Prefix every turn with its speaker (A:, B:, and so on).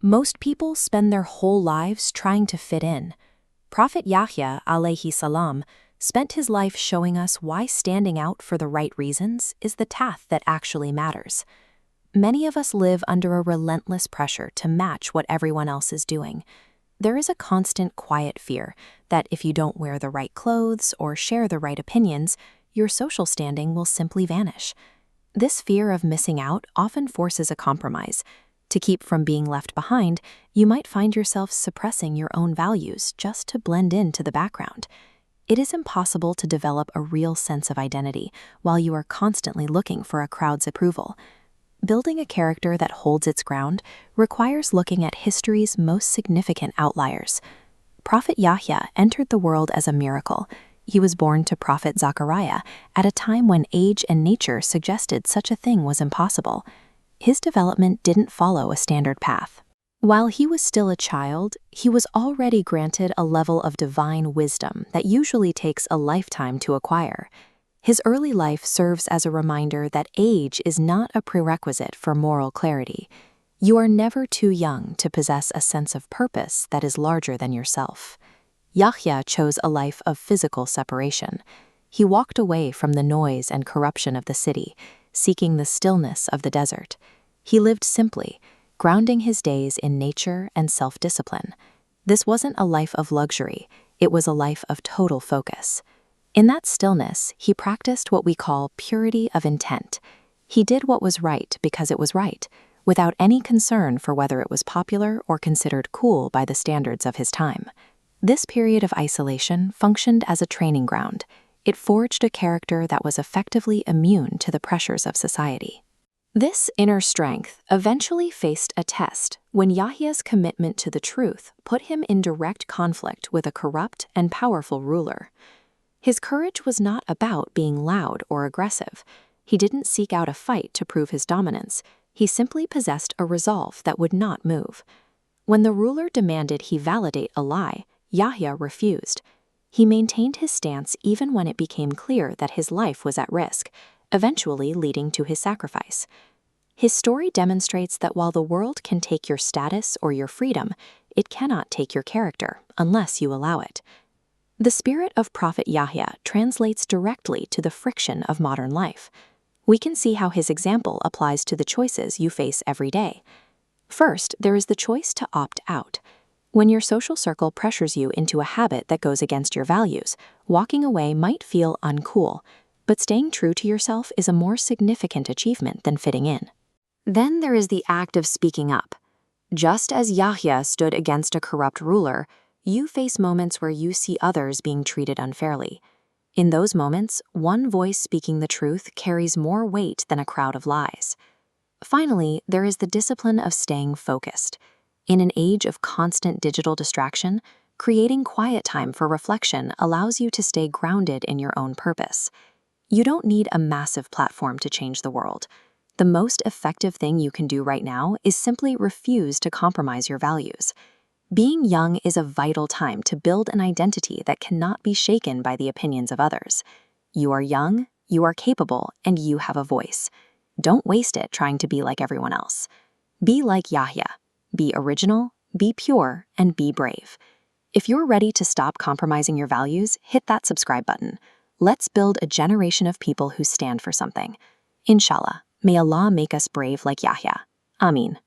A: Most people spend their whole lives trying to fit in. Prophet Yahya A.S. spent his life showing us why standing out for the right reasons is the path that actually matters. Many of us live under a relentless pressure to match what everyone else is doing. There is a constant quiet fear that if you don't wear the right clothes or share the right opinions, your social standing will simply vanish. This fear of missing out often forces a compromise. To keep from being left behind, you might find yourself suppressing your own values just to blend into the background. It is impossible to develop a real sense of identity while you are constantly looking for a crowd's approval. Building a character that holds its ground requires looking at history's most significant outliers. Prophet Yahya entered the world as a miracle. He was born to Prophet Zechariah at a time when age and nature suggested such a thing was impossible. His development didn't follow a standard path. While he was still a child, he was already granted a level of divine wisdom that usually takes a lifetime to acquire. His early life serves as a reminder that age is not a prerequisite for moral clarity. You are never too young to possess a sense of purpose that is larger than yourself. Yahya chose a life of physical separation. He walked away from the noise and corruption of the city, seeking the stillness of the desert. He lived simply, grounding his days in nature and self-discipline. This wasn't a life of luxury, it was a life of total focus. In that stillness, he practiced what we call purity of intent. He did what was right because it was right, without any concern for whether it was popular or considered cool by the standards of his time. This period of isolation functioned as a training ground. It forged a character that was effectively immune to the pressures of society. This inner strength eventually faced a test when Yahya's commitment to the truth put him in direct conflict with a corrupt and powerful ruler. His courage was not about being loud or aggressive. He didn't seek out a fight to prove his dominance. He simply possessed a resolve that would not move. When the ruler demanded he validate a lie, Yahya refused. He maintained his stance even when it became clear that his life was at risk, eventually leading to his sacrifice. His story demonstrates that while the world can take your status or your freedom, it cannot take your character unless you allow it. The spirit of Prophet Yahya translates directly to the friction of modern life. We can see how his example applies to the choices you face every day. First, there is the choice to opt out. When your social circle pressures you into a habit that goes against your values, walking away might feel uncool, but staying true to yourself is a more significant achievement than fitting in. Then there is the act of speaking up. Just as Yahya stood against a corrupt ruler, you face moments where you see others being treated unfairly. In those moments, one voice speaking the truth carries more weight than a crowd of lies. Finally, there is the discipline of staying focused. In an age of constant digital distraction, creating quiet time for reflection allows you to stay grounded in your own purpose. You don't need a massive platform to change the world. The most effective thing you can do right now is simply refuse to compromise your values. Being young is a vital time to build an identity that cannot be shaken by the opinions of others. You are young, you are capable, and you have a voice. Don't waste it trying to be like everyone else. Be like Yahya. Be original, be pure, and be brave. If you're ready to stop compromising your values, hit that subscribe button. Let's build a generation of people who stand for something. Inshallah, may Allah make us brave like Yahya. Ameen.